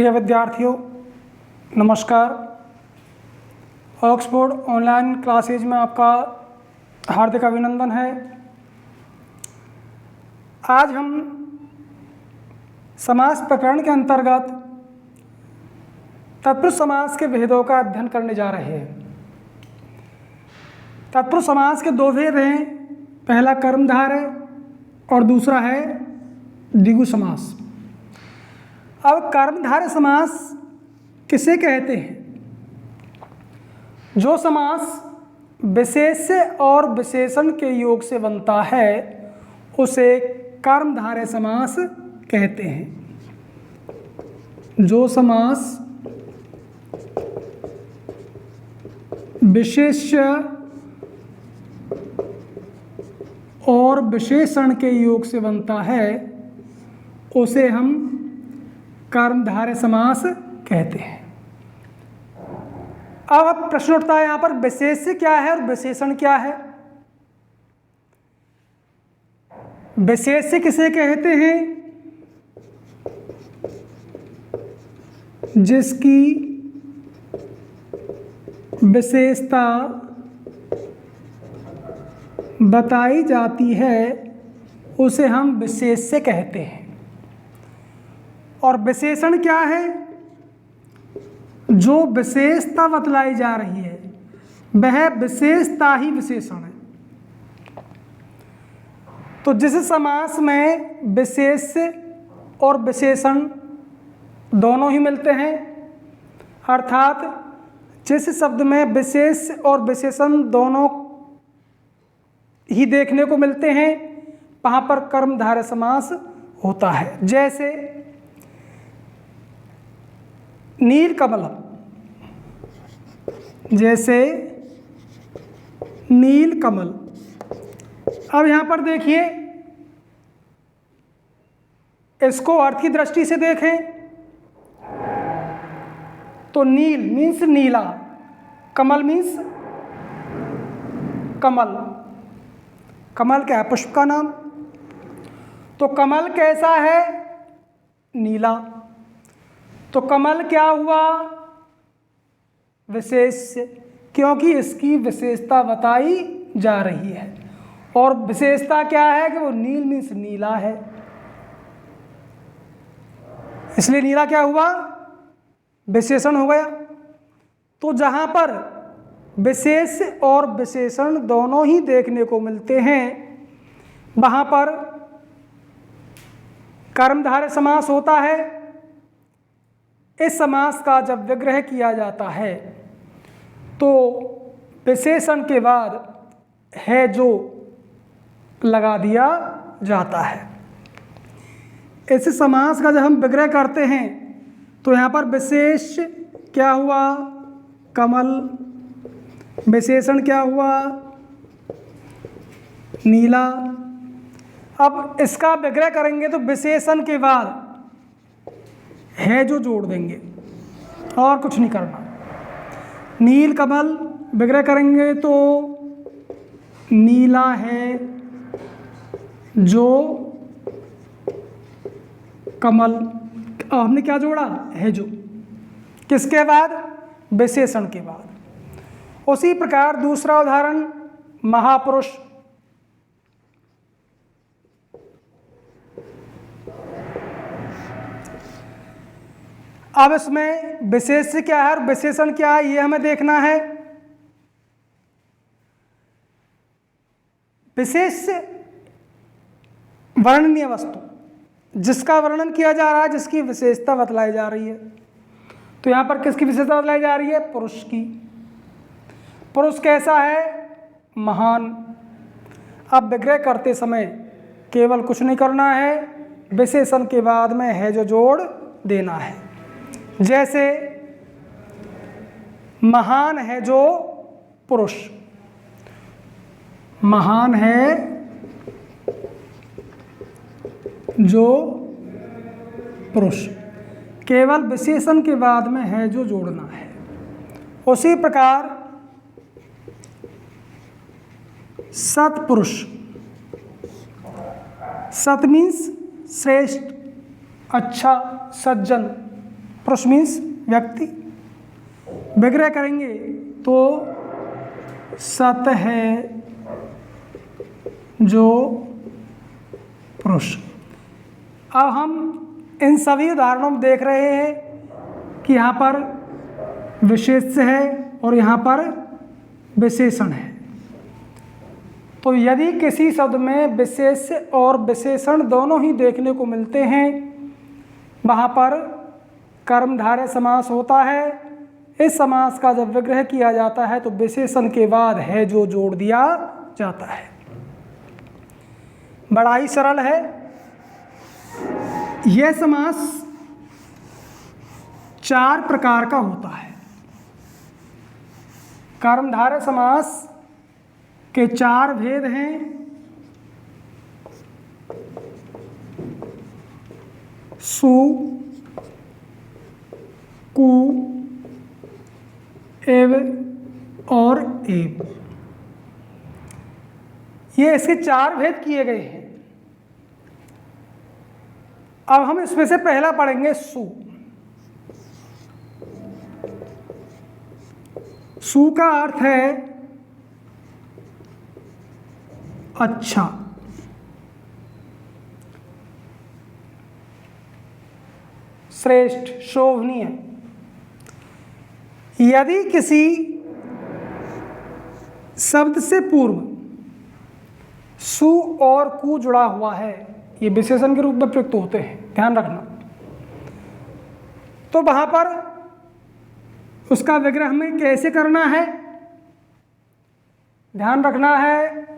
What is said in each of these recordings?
प्रिय विद्यार्थियों, नमस्कार। ऑक्सफोर्ड ऑनलाइन क्लासेज में आपका हार्दिक अभिनंदन है। आज हम समास प्रकरण के अंतर्गत तत्पुरुष समास के भेदों का अध्ययन करने जा रहे हैं। तत्पुरुष समास के दो भेद हैं, पहला कर्मधारय और दूसरा है द्विगु समास। अब कर्मधारय समास किसे कहते हैं? जो समास विशेष्य और विशेषण के योग से बनता है उसे कर्मधारय समास कहते हैं। जो समास विशेष्य और विशेषण के योग से बनता है उसे हम कर्मधारय समास कहते हैं। अब प्रश्न उठता है यहाँ पर, विशेष्य क्या है और विशेषण क्या है? विशेष्य किसे कहते हैं? जिसकी विशेषता बताई जाती है उसे हम विशेष्य कहते हैं। और विशेषण क्या है? जो विशेषता बतलाई जा रही है वह विशेषता ही विशेषण है। तो जिस समास में विशेष्य और विशेषण दोनों ही मिलते हैं, अर्थात जिस शब्द में विशेष और विशेषण दोनों ही देखने को मिलते हैं वहाँ पर कर्मधारय समास होता है। जैसे नीलकमल, जैसे नीलकमल। अब यहाँ पर देखिए, इसको अर्थ की दृष्टि से देखें तो नील मीन्स नीला, कमल मीन्स कमल। कमल क्या है? पुष्प का नाम। तो कमल कैसा है? नीला। तो कमल क्या हुआ? विशेष, क्योंकि इसकी विशेषता बताई जा रही है। और विशेषता क्या है कि वो नील मीन्स नीला है, इसलिए नीला क्या हुआ? विशेषण हो गया। तो जहाँ पर विशेष और विशेषण दोनों ही देखने को मिलते हैं वहाँ पर कर्मधारय समास होता है। इस समास का जब विग्रह किया जाता है तो विशेषण के बाद है जो लगा दिया जाता है। इस समास का जब हम विग्रह करते हैं तो यहाँ पर विशेष क्या हुआ? कमल। विशेषण क्या हुआ? नीला। अब इसका विग्रह करेंगे तो विशेषण के बाद है जो जोड़ देंगे और कुछ नहीं करना। नील कमल विग्रह करेंगे तो नीला है जो कमल, और हमने क्या जोड़ा? है जो। किसके बाद? विशेषण के बाद। उसी प्रकार दूसरा उदाहरण महापुरुष। अब इसमें विशेष्य क्या है और विशेषण क्या है ये हमें देखना है। विशेष्य वर्णनीय वस्तु, जिसका वर्णन किया जा रहा है, जिसकी विशेषता बतलाई जा रही है। तो यहाँ पर किसकी विशेषता बतलाई जा रही है? पुरुष की। पुरुष कैसा है? महान। अब विग्रह करते समय केवल कुछ नहीं करना है, विशेषण के बाद में है जो जोड़ देना है। जैसे महान है जो पुरुष, महान है जो पुरुष, केवल विशेषण के बाद में है जो जोड़ना है। उसी प्रकार सत्पुरुष, सत मीन्स श्रेष्ठ, अच्छा, सज्जन, पुरुष मीन्स व्यक्ति। विग्रह करेंगे तो सत है जो पुरुष। अब हम इन सभी उदाहरणों में देख रहे हैं कि यहाँ पर विशेष्य है और यहाँ पर विशेषण है। तो यदि किसी शब्द में विशेष्य और विशेषण दोनों ही देखने को मिलते हैं, वहाँ पर कर्मधारय समास होता है। इस समास का जब विग्रह किया जाता है तो विशेषण के बाद है जो जोड़ दिया जाता है। बड़ा ही सरल है। यह समास 4 प्रकार का होता है। कर्मधारय समास के 4 भेद हैं। सु, कु, एव और एव। ये इसके 4 भेद किए गए हैं। अब हम इसमें से पहला पढ़ेंगे सु। सु का अर्थ है अच्छा। श्रेष्ठ, शोभनीय। यदि किसी शब्द से पूर्व सु और कु जुड़ा हुआ है, ये विशेषण के रूप में प्रयुक्त होते हैं, ध्यान रखना, तो वहां पर उसका विग्रह हमें कैसे करना है, ध्यान रखना है।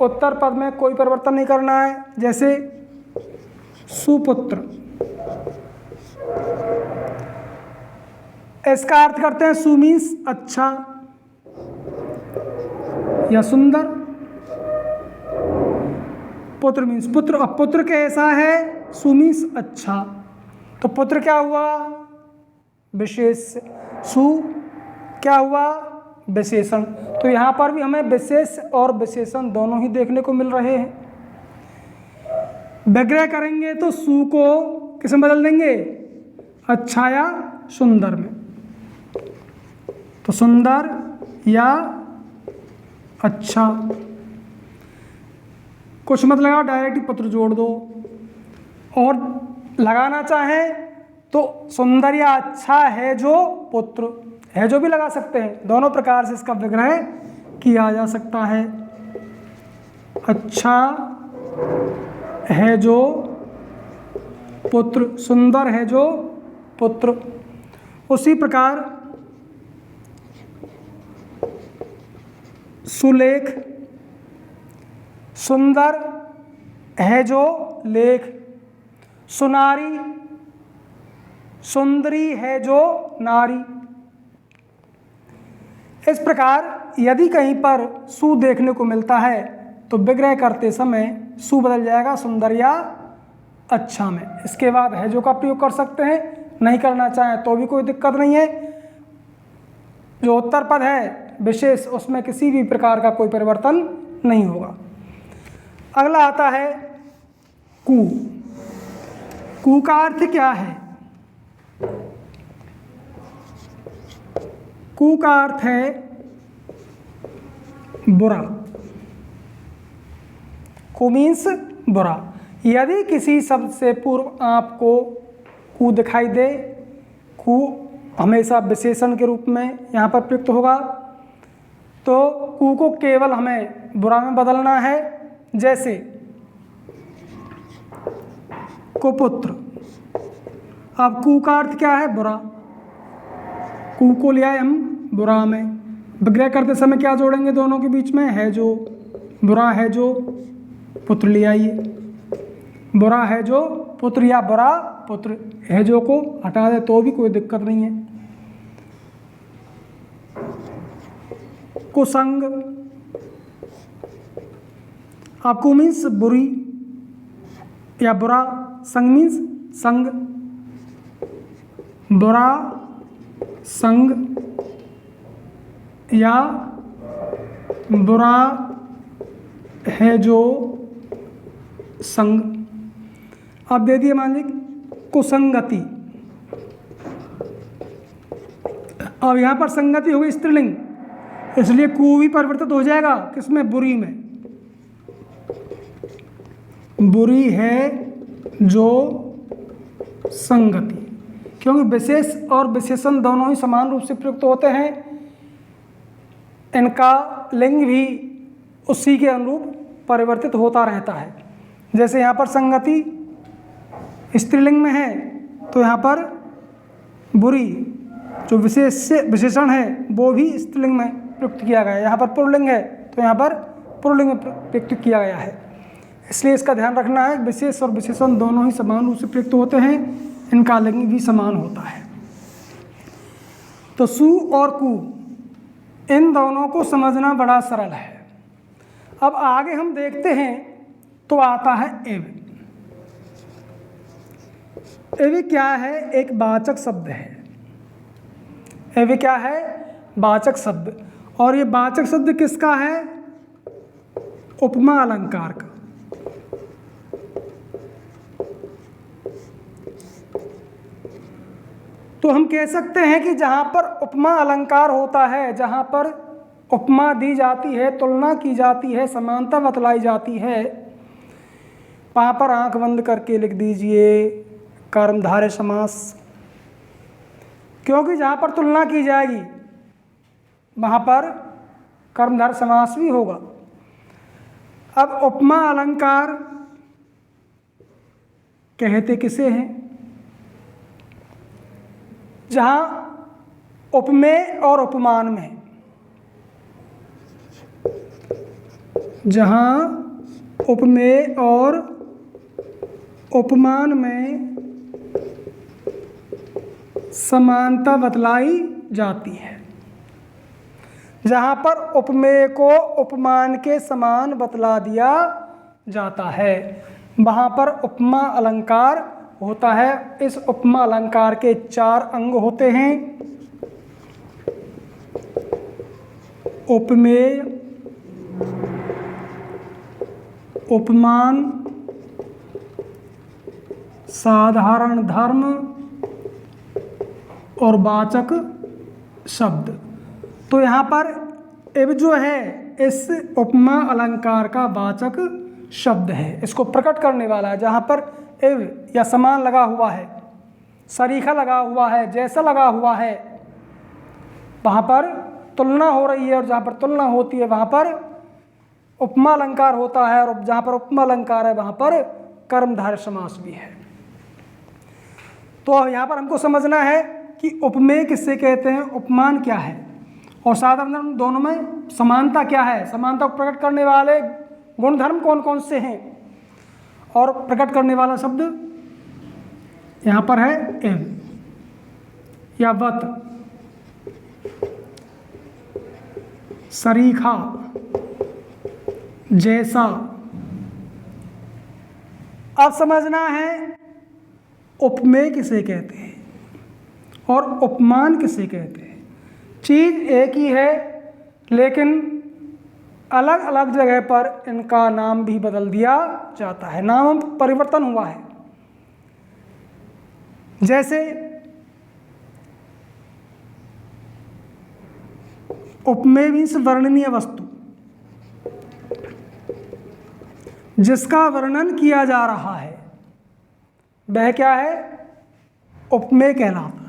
उत्तर पद में कोई परिवर्तन नहीं करना है। जैसे सुपुत्र, इसका अर्थ करते हैं सु मीन्स अच्छा या सुंदर, पुत्र मीन्स पुत्र। अब पुत्र कैसा है, सु मीन्स अच्छा, तो पुत्र क्या हुआ, विशेष। सु क्या हुआ, विशेषण। तो यहाँ पर भी हमें विशेष और विशेषण दोनों ही देखने को मिल रहे हैं। विग्रह करेंगे तो सु को किस में बदल देंगे, अच्छा या सुंदर में। तो सुंदर या अच्छा, कुछ मत लगाओ, डायरेक्ट पुत्र जोड़ दो। और लगाना चाहें तो सुंदर या अच्छा है जो पुत्र, है जो भी लगा सकते हैं। दोनों प्रकार से इसका विग्रह किया जा सकता है। अच्छा है जो पुत्र, सुंदर है जो पुत्र। उसी प्रकार सुलेख, सुंदर है जो लेख। सुनारी, सुंदरी है जो नारी। इस प्रकार यदि कहीं पर सु देखने को मिलता है तो विग्रह करते समय सु बदल जाएगा सुंदर या अच्छा में। इसके बाद है जो का प्रयोग कर सकते हैं, नहीं करना चाहें तो भी कोई दिक्कत नहीं है। जो उत्तर पद है विशेष, उसमें किसी भी प्रकार का कोई परिवर्तन नहीं होगा। अगला आता है कु। कु का अर्थ क्या है, कु का अर्थ है बुरा। कु मीन्स बुरा। यदि किसी शब्द से पूर्व आपको कु दिखाई दे, कु हमेशा विशेषण के रूप में यहाँ पर प्रयुक्त होगा, तो कु को केवल हमें बुरा में बदलना है। जैसे कुपुत्र, अब कु का अर्थ क्या है, बुरा। कु को लिया है हम बुरा में। विग्रह करते समय क्या जोड़ेंगे दोनों के बीच में, है जो, बुरा है जो पुत्र ले आइए। बुरा है जो पुत्र या बुरा पुत्र, है जो को हटा दे तो भी कोई दिक्कत नहीं है। कुसंग, आपको मीन्स बुरी या बुरा, संग मीन्स संग, बुरा संग या बुरा है जो संग। अब दे दिए मान लीजिए कुसंगति, अब यहाँ पर संगति होगी स्त्रीलिंग, इसलिए कु भी परिवर्तित हो जाएगा किसमें, बुरी में। बुरी है जो संगति, क्योंकि विशेष और विशेषण दोनों ही समान रूप से प्रयुक्त होते हैं, इनका लिंग भी उसी के अनुरूप परिवर्तित होता रहता है। जैसे यहाँ पर संगति स्त्रीलिंग में है तो यहाँ पर बुरी जो विशेषण है वो भी स्त्रीलिंग में प्रयुक्त किया गया है। यहाँ पर पुल्लिंग है तो यहाँ पर पुल्लिंग में प्रयुक्त किया गया है, इसलिए इसका ध्यान रखना है। विशेष और विशेषण दोनों ही समान रूप से प्रयुक्त होते हैं, इनका लिंग भी समान होता है। तो सु और कु इन दोनों को समझना बड़ा सरल है। अब आगे हम देखते हैं तो आता है एव। एव क्या है, एक वाचक शब्द है। एव क्या है, वाचक शब्द, और ये वाचक शब्द किसका है, उपमा अलंकार का। तो हम कह सकते हैं कि जहाँ पर उपमा अलंकार होता है, जहाँ पर उपमा दी जाती है, तुलना की जाती है, समानता बतलाई जाती है, वहाँ पर आंख बंद करके लिख दीजिए कर्मधारय समास, क्योंकि जहाँ पर तुलना की जाएगी वहाँ पर कर्मधारय समास भी होगा। अब उपमा अलंकार कहते किसे हैं, जहाँ उपमेय और उपमान में, जहाँ उपमेय और उपमान में समानता बतलाई जाती है, जहाँ पर उपमेय को उपमान के समान बतला दिया जाता है, वहाँ पर उपमा अलंकार होता है। इस उपमा अलंकार के 4 अंग होते हैं, उपमेय, उपमान, साधारण धर्म और वाचक शब्द। तो यहाँ पर एव जो है इस उपमा अलंकार का वाचक शब्द है, इसको प्रकट करने वाला है। जहाँ पर एव या समान लगा हुआ है, सरीखा लगा हुआ है, जैसा लगा हुआ है, वहाँ पर तुलना हो रही है, और जहाँ पर तुलना होती है वहाँ पर उपमा अलंकार होता है, और जहाँ पर उपमा अलंकार है वहाँ पर कर्मधारय समास भी है। तो यहाँ पर हमको समझना है कि उपमेय किससे कहते हैं, उपमान क्या है, और साधारण दोनों में समानता क्या है, समानता को प्रकट करने वाले गुणधर्म कौन कौन से हैं, और प्रकट करने वाला शब्द यहाँ पर है एव या वत, सरीखा, जैसा। अब समझना है उपमेय किसे कहते हैं और उपमान किसे कहते हैं। चीज़ एक ही है, लेकिन अलग अलग जगह पर इनका नाम भी बदल दिया जाता है, नाम परिवर्तन हुआ है। जैसे उपमेय मीन्स वर्णनीय वस्तु, जिसका वर्णन किया जा रहा है वह क्या है, उपमेय कहलाता है।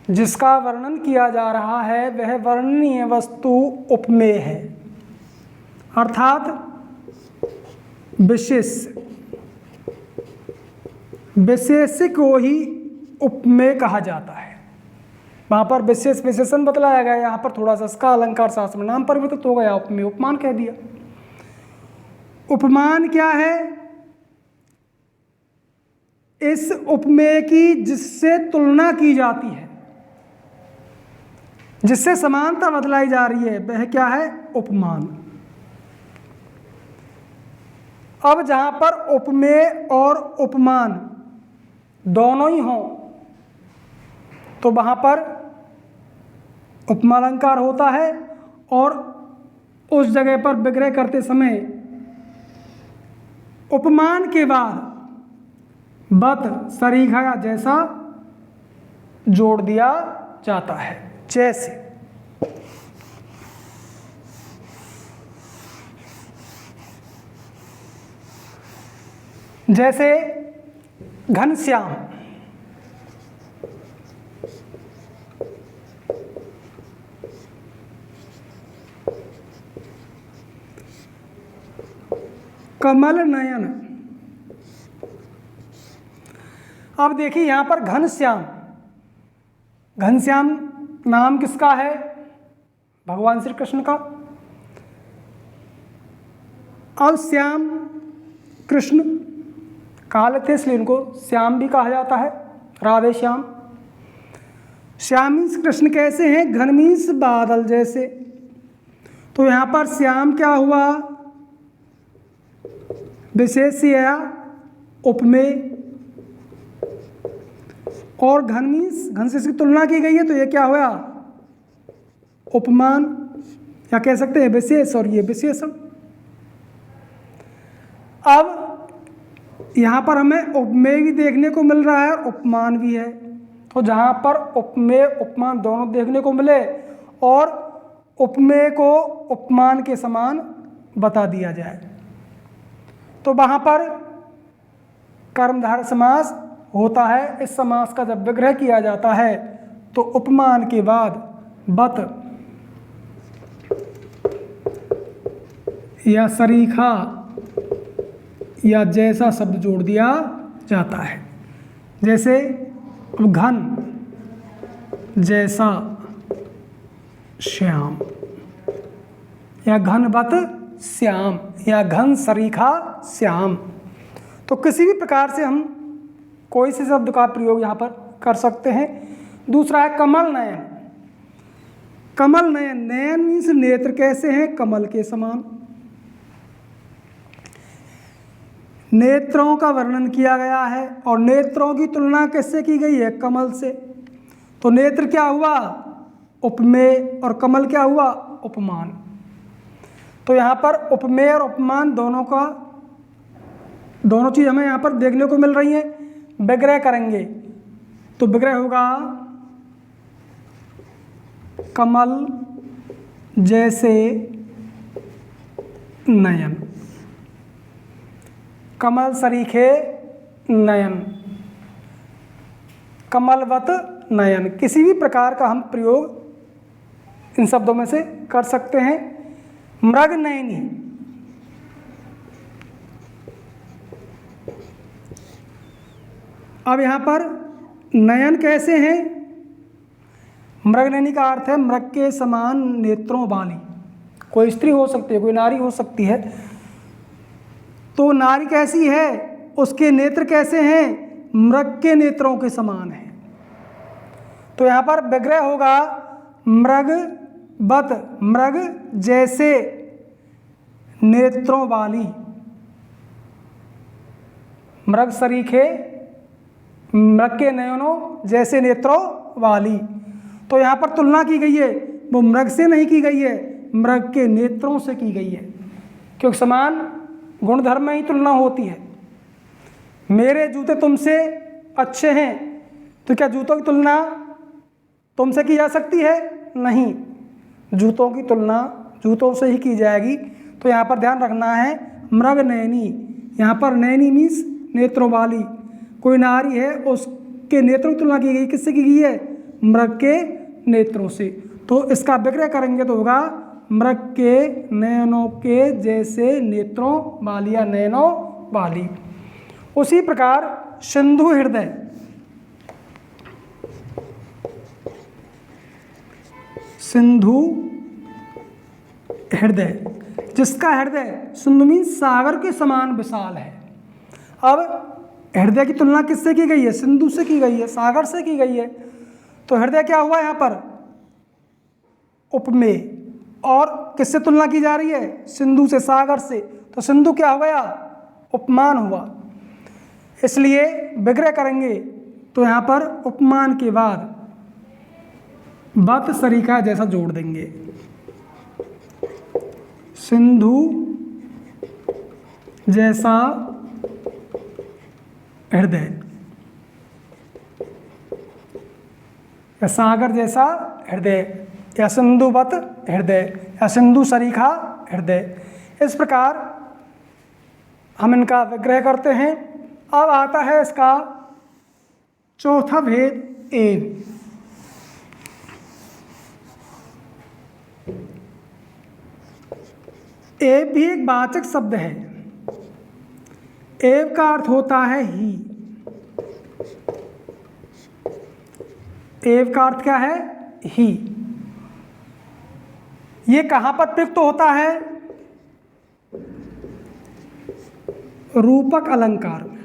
जिसका वर्णन किया जा रहा है वह वर्णनीय वस्तु उपमेय है, अर्थात विशेष को ही उपमेय कहा जाता है। वहाँ पर विशेष विशेषण बतलाया गया, यहाँ पर थोड़ा सा इसका अलंकार शास्त्र में नाम परिवर्तित हो गया, उपमेय उपमान कह दिया। उपमान क्या है, इस उपमेय की जिससे तुलना की जाती है, जिससे समानता बतलाई जा रही है, वह क्या है, उपमान। अब जहां पर उपमेय और उपमान दोनों ही हों तो वहां पर उपमा अलंकार होता है, और उस जगह पर विग्रह करते समय उपमान के बाद बत, सरीखा या जैसा जोड़ दिया जाता है। जैसे घनश्याम, कमल नयन। अब देखिए यहां पर घनश्याम, घनश्याम नाम किसका है? भगवान श्री कृष्ण का। अब श्याम कृष्ण काले थे इसलिए इनको श्याम भी कहा जाता है, राधे श्याम। श्याम मीन्स कृष्ण कैसे हैं? घन मीन्स बादल जैसे। तो यहाँ पर श्याम क्या हुआ? विशेष्य या उपमेय, और घन मीन्स घन से इसकी तुलना की गई है तो ये क्या हुआ? उपमान, या कह सकते हैं विशेष, और ये विशेषण। अब यहाँ पर हमें उपमेय भी देखने को मिल रहा है और उपमान भी है। तो जहाँ पर उपमेय उपमान दोनों देखने को मिले और उपमेय को उपमान के समान बता दिया जाए तो वहाँ पर कर्मधारय समास होता है। इस समास का जब विग्रह किया जाता है तो उपमान के बाद बत या सरीखा या जैसा शब्द जोड़ दिया जाता है। जैसे घन जैसा श्याम, या घनवत श्याम, या घन सरीखा श्याम। तो किसी भी प्रकार से हम कोई से शब्द का प्रयोग यहाँ पर कर सकते हैं। दूसरा है कमल नयन। कमल नयन, नयन मीन्स नेत्र कैसे हैं? कमल के समान। नेत्रों का वर्णन किया गया है और नेत्रों की तुलना किससे की गई है? कमल से। तो नेत्र क्या हुआ? उपमेय, और कमल क्या हुआ? उपमान। तो यहाँ पर उपमेय और उपमान दोनों चीज़ हमें यहाँ पर देखने को मिल रही है। विग्रह करेंगे तो विग्रह होगा कमल जैसे नयन, कमल सरीखे नयन, कमलवत नयन। किसी भी प्रकार का हम प्रयोग इन शब्दों में से कर सकते हैं। मृग नयनी, अब यहाँ पर नयन कैसे हैं? मृग नयनी का अर्थ है मृग के समान नेत्रों वाली। कोई स्त्री हो सकती है, कोई नारी हो सकती है। तो नारी कैसी है? उसके नेत्र कैसे हैं? मृग के नेत्रों के समान है। तो यहाँ पर विग्रह होगा मृगवत, मृग जैसे नेत्रों वाली, मृग सरीखे मृग के नयनों जैसे नेत्रों वाली। तो यहाँ पर तुलना की गई है वो मृग से नहीं की गई है, मृग के नेत्रों से की गई है, क्योंकि समान गुणधर्म में ही तुलना होती है। मेरे जूते तुमसे अच्छे हैं तो क्या जूतों की तुलना तुमसे की जा सकती है? नहीं, जूतों की तुलना जूतों से ही की जाएगी। तो यहाँ पर ध्यान रखना है मृग नयनी। यहाँ पर नयनी मीन्स नेत्रों वाली। कोई नारी है उसके नेत्रों की तुलना की गई, किससे की गई है? मृग के नेत्रों से। तो इसका विग्रह करेंगे तो होगा मृग के नयनों के जैसे नेत्रों वाली या नयनों वाली। उसी प्रकार सिंधु हृदय, सिंधु हृदय, जिसका हृदय सिंधु मीन्स सागर के समान विशाल है। अब हृदय की तुलना किससे की गई है? सिंधु से की गई है, सागर से की गई है। तो हृदय क्या हुआ यहाँ पर? उपमेय। और किससे तुलना की जा रही है? सिंधु से, सागर से। तो सिंधु क्या हो गया? उपमान हुआ। इसलिए विग्रह करेंगे तो यहाँ पर उपमान के बाद बत सरीखा जैसा जोड़ देंगे। सिंधु जैसा हृदय। या सागर जैसा हृदय, या सिंधुवत हृदय, या सिंधु सरीखा हृदय। इस प्रकार हम इनका विग्रह करते हैं। अब आता है इसका चौथा भेद, एव। एव भी एक वाचक शब्द है। एव का अर्थ होता है ही। एव का अर्थ क्या है? ही। ये कहाँ पर प्रयुक्त होता है? रूपक अलंकार में।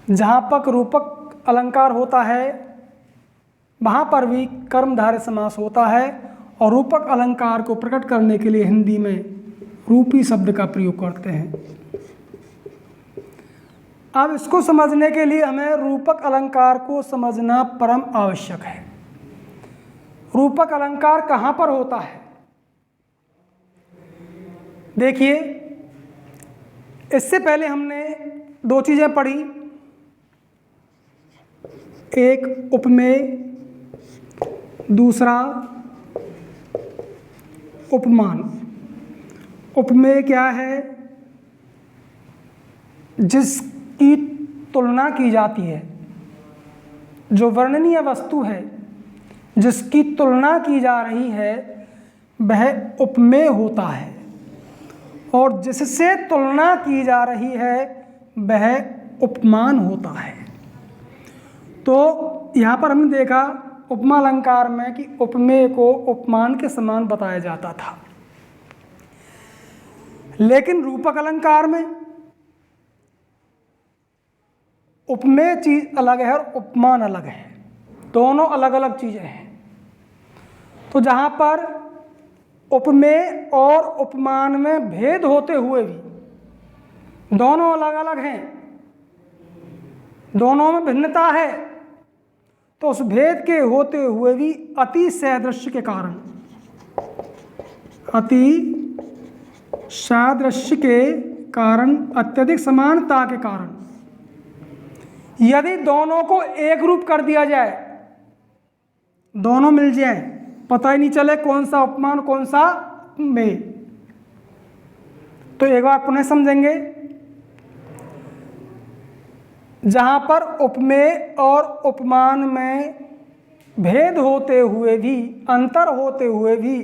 जहाँ पर रूपक अलंकार होता है वहाँ पर भी कर्मधारय समास होता है, और रूपक अलंकार को प्रकट करने के लिए हिंदी में रूपी शब्द का प्रयोग करते हैं। अब इसको समझने के लिए हमें रूपक अलंकार को समझना परम आवश्यक है। रूपक अलंकार कहाँ पर होता है? देखिए, इससे पहले हमने दो चीज़ें पढ़ी, एक उपमेय, दूसरा उपमान। उपमेय क्या है? जिसकी तुलना की जाती है, जो वर्णनीय वस्तु है जिसकी तुलना की जा रही है वह उपमेय होता है, और जिससे तुलना की जा रही है वह उपमान होता है। तो यहाँ पर हमने देखा उपमा अलंकार में कि उपमेय को उपमान के समान बताया जाता था, लेकिन रूपक अलंकार में उपमेय चीज अलग है और उपमान अलग है, दोनों अलग अलग चीज़ें हैं। तो जहाँ पर उपमेय और उपमान में भेद होते हुए भी दोनों अलग अलग हैं, दोनों में भिन्नता है, तो उस भेद के होते हुए भी अति सादृश्य के कारण, अति सादृश्य के कारण, अत्यधिक समानता के कारण यदि दोनों को एक रूप कर दिया जाए, दोनों मिल जाए, पता ही नहीं चले कौन सा उपमान कौन सा उपमेय, तो एक बार पुनः समझेंगे। जहाँ पर उपमेय और उपमान में भेद होते हुए भी, अंतर होते हुए भी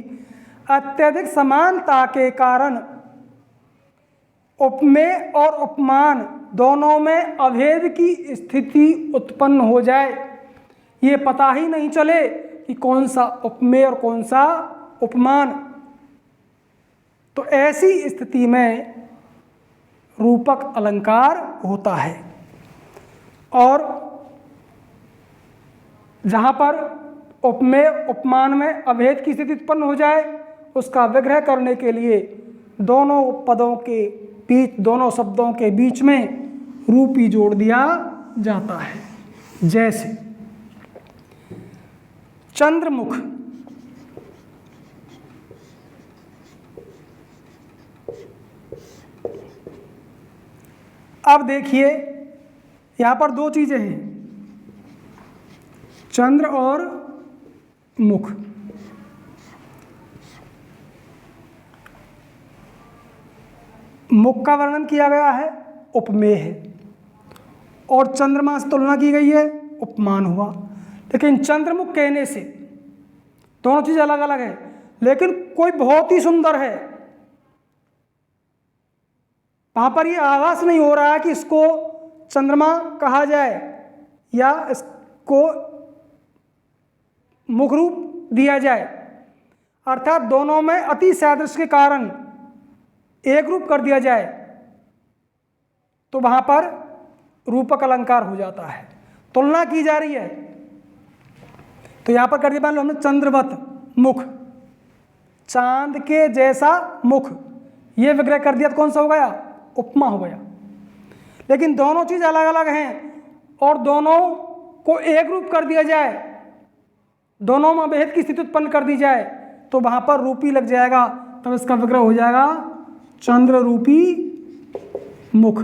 अत्यधिक समानता के कारण उपमेय और उपमान दोनों में अभेद की स्थिति उत्पन्न हो जाए, ये पता ही नहीं चले कि कौन सा उपमेय और कौन सा उपमान, तो ऐसी स्थिति में रूपक अलंकार होता है। और जहाँ पर उपमेय उपमान में अभेद की स्थिति उत्पन्न हो जाए, उसका विग्रह करने के लिए दोनों पदों के बीच, दोनों शब्दों के बीच में रूपी जोड़ दिया जाता है। जैसे चंद्रमुख, अब देखिए यहाँ पर दो चीज़ें हैं, चंद्र और मुख। मुख का वर्णन किया गया है, उपमेय है, और चंद्रमा से तुलना की गई है, उपमान हुआ। लेकिन चंद्रमुख कहने से दोनों चीज़ अलग अलग है, लेकिन कोई बहुत ही सुंदर है, वहाँ पर ये आभास नहीं हो रहा है कि इसको चंद्रमा कहा जाए या इसको मुख रूप दिया जाए, अर्थात दोनों में अति सादृश्य के कारण एक रूप कर दिया जाए, तो वहाँ पर रूपक अलंकार हो जाता है। तुलना की जा रही है, तो यहाँ पर कर दिया, मान लो हमने चंद्रवत मुख, चांद के जैसा मुख, ये विग्रह कर दिया तो कौन सा हो गया? उपमा हो गया। लेकिन दोनों चीज़ अलग अलग हैं और दोनों को एक रूप कर दिया जाए, दोनों में भेद की स्थिति उत्पन्न कर दी जाए, तो वहाँ पर रूपी लग जाएगा, तब इसका विग्रह हो जाएगा चंद्र रूपी मुख।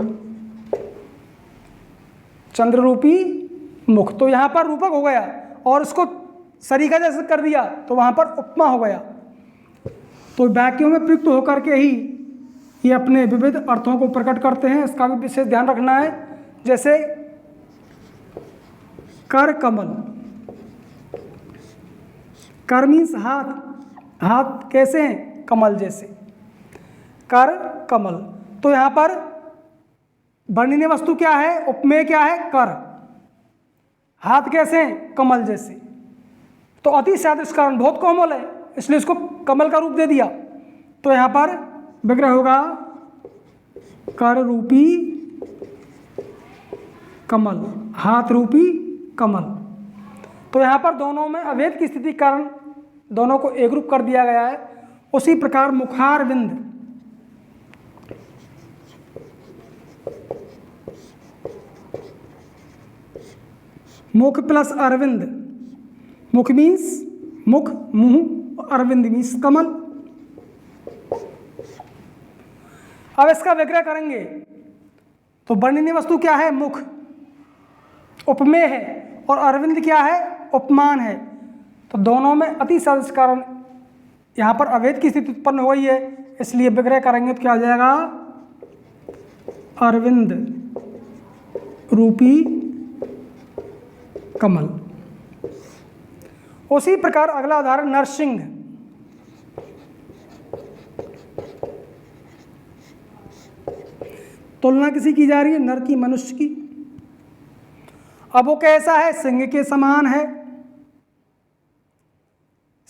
चंद्र रूपी मुख। तो यहाँ पर रूपक हो गया और इसको सरीखा जैसे कर दिया तो वहाँ पर उपमा हो गया। तो वाक्यों में प्रयुक्त होकर के ही ये अपने विविध अर्थों को प्रकट करते हैं, इसका भी विशेष ध्यान रखना है। जैसे कर कमल, कर मीन्स हाथ, हाथ कैसे हैं? कमल जैसे, कर कमल। तो यहाँ पर वर्णनीय वस्तु क्या है? उपमेय क्या है? कर। हाथ कैसे हैं? कमल जैसे। तो अति सादृश्य कारण बहुत कोमल है, इसलिए इसको कमल का रूप दे दिया। तो यहाँ पर विग्रह होगा कर रूपी कमल, हाथ रूपी कमल। तो यहाँ पर दोनों में अभेद की स्थिति कारण दोनों को एक रूप कर दिया गया है। उसी प्रकार मुखारविंद, मुख प्लस अरविंद, मुख मीन्स मुख, मुंह, अरविंद मीन्स कमल। अब इसका विग्रह करेंगे तो वर्णनीय वस्तु क्या है? मुख, उपमेय है, और अरविंद क्या है? उपमान है। तो दोनों में अति सादृश्य कारण यहाँ पर अभेद की स्थिति उत्पन्न हो गई है, इसलिए विग्रह करेंगे तो क्या आ जाएगा? अरविंद रूपी कमल। उसी प्रकार अगला उदाहरण नरसिंह। तुलना किसी की जा रही है? नर की, मनुष्य की। अब वो कैसा है? सिंह के समान है,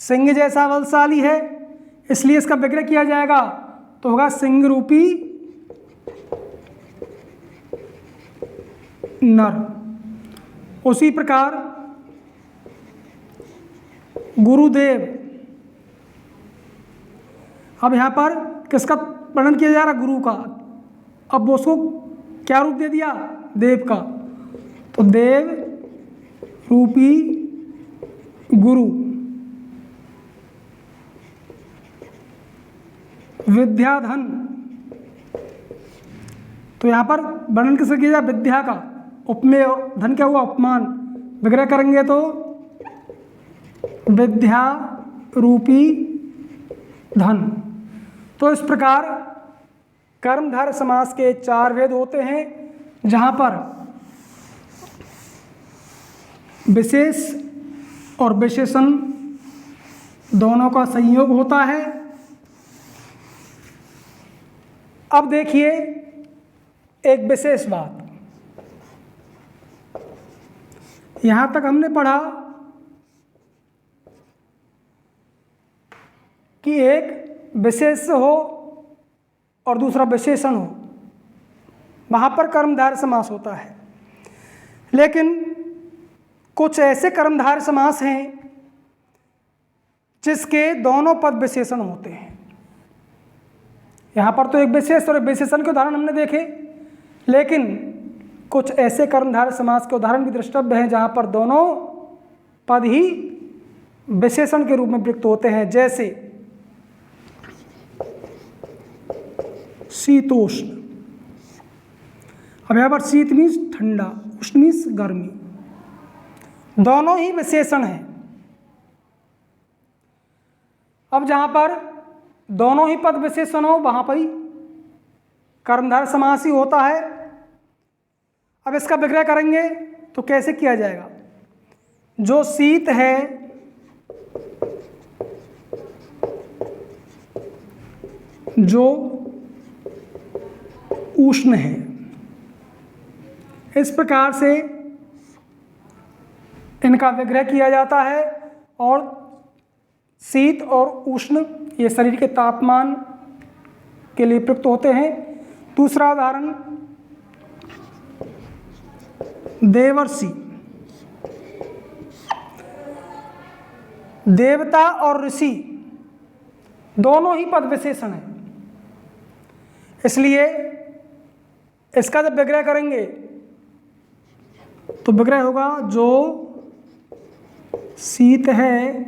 सिंह जैसा बलशाली है, इसलिए इसका विग्रह किया जाएगा तो होगा सिंह रूपी नर। उसी प्रकार गुरुदेव। अब यहाँ पर किसका वर्णन किया जा रहा? गुरु का। अब उसको क्या रूप दे दिया? देव का। तो देव रूपी गुरु। विद्याधन, तो यहाँ पर वर्णन किसका किया जाए? विद्या का। उपमेय और धन क्या हुआ? उपमान। विग्रह करेंगे तो विद्या रूपी धन। तो इस प्रकार कर्मधारय समास के 4 भेद होते हैं, जहाँ पर विशेष और विशेषण दोनों का संयोग होता है। अब देखिए एक विशेष बात, यहाँ तक हमने पढ़ा कि एक विशेष हो और दूसरा विशेषण हो, वहाँ पर कर्मधारय समास होता है। लेकिन कुछ ऐसे कर्मधारय समास हैं जिसके दोनों पद विशेषण होते हैं। यहाँ पर तो एक विशेष और एक विशेषण के उदाहरण हमने देखे, लेकिन कुछ ऐसे कर्मधारय समास के उदाहरण भी द्रष्टव्य हैं जहाँ पर दोनों पद ही विशेषण के रूप में प्रयुक्त होते हैं। जैसे शीतोष्ण। अब यहाँ पर शीत मीन्स ठंडा, उष्ण मीन्स गर्मी, दोनों ही विशेषण हैं। अब जहाँ पर दोनों ही पद विशेषण हो वहाँ पर ही कर्मधारय समास ही होता है। अब इसका विग्रह करेंगे तो कैसे किया जाएगा? जो शीत है जो उष्ण है, इस प्रकार से इनका विग्रह किया जाता है। और शीत और उष्ण ये शरीर के तापमान के लिए प्रयुक्त होते हैं। दूसरा उदाहरण देवर्षि। देवता और ऋषि दोनों ही पद विशेषण हैं, इसलिए इसका जब विग्रह करेंगे तो विग्रह होगा जो शीत है,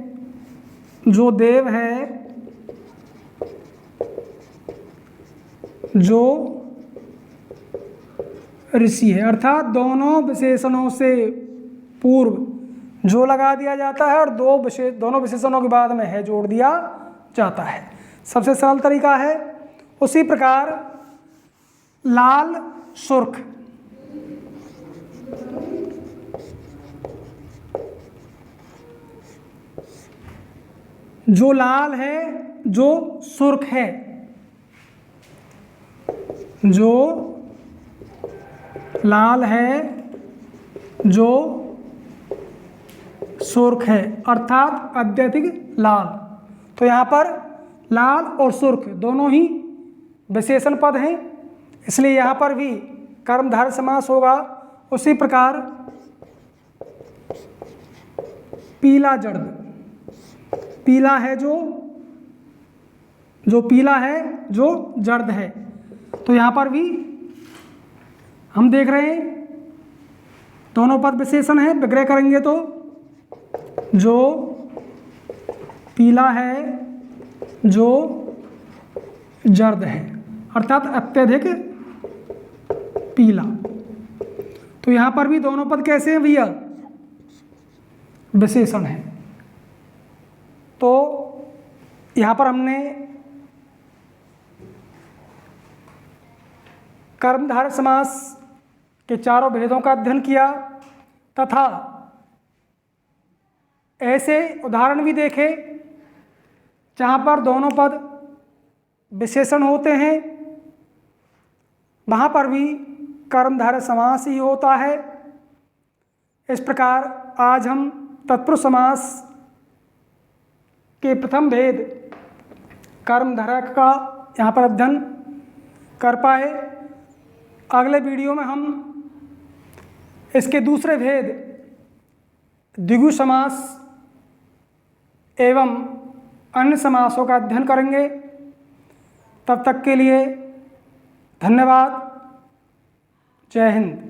जो देव है, जो ऋषि है, अर्थात दोनों विशेषणों से पूर्व जो लगा दिया जाता है और दोनों विशेषणों के बाद में है जोड़ दिया जाता है। सबसे सरल तरीका है। उसी प्रकार लाल सुर्ख, जो लाल है, जो सुर्ख है, जो लाल है, जो सुर्ख है, अर्थात अत्यधिक लाल। तो यहाँ पर लाल और सुर्ख दोनों ही विशेषण पद हैं, इसलिए यहाँ पर भी कर्मधारय समास होगा। उसी प्रकार पीला जर्द, पीला है जो पीला है, जो जर्द है, तो यहाँ पर भी हम देख रहे हैं दोनों पद विशेषण हैं। विग्रह करेंगे तो जो पीला है, जो जर्द है, अर्थात अत्यधिक पीला। तो यहाँ पर भी दोनों पद कैसे हैं भैया? विशेषण है। तो यहाँ पर हमने कर्मधारय समास के चारों भेदों का अध्ययन किया तथा ऐसे उदाहरण भी देखे जहाँ पर दोनों पद विशेषण होते हैं, वहाँ पर भी कर्मधारय समास ही होता है। इस प्रकार आज हम तत्पुरुष समास के प्रथम भेद कर्मधारय का यहाँ पर अध्ययन कर पाए। अगले वीडियो में हम इसके दूसरे भेद द्विगु समास एवं अन्य समासों का अध्ययन करेंगे। तब तक के लिए धन्यवाद। जय हिंद।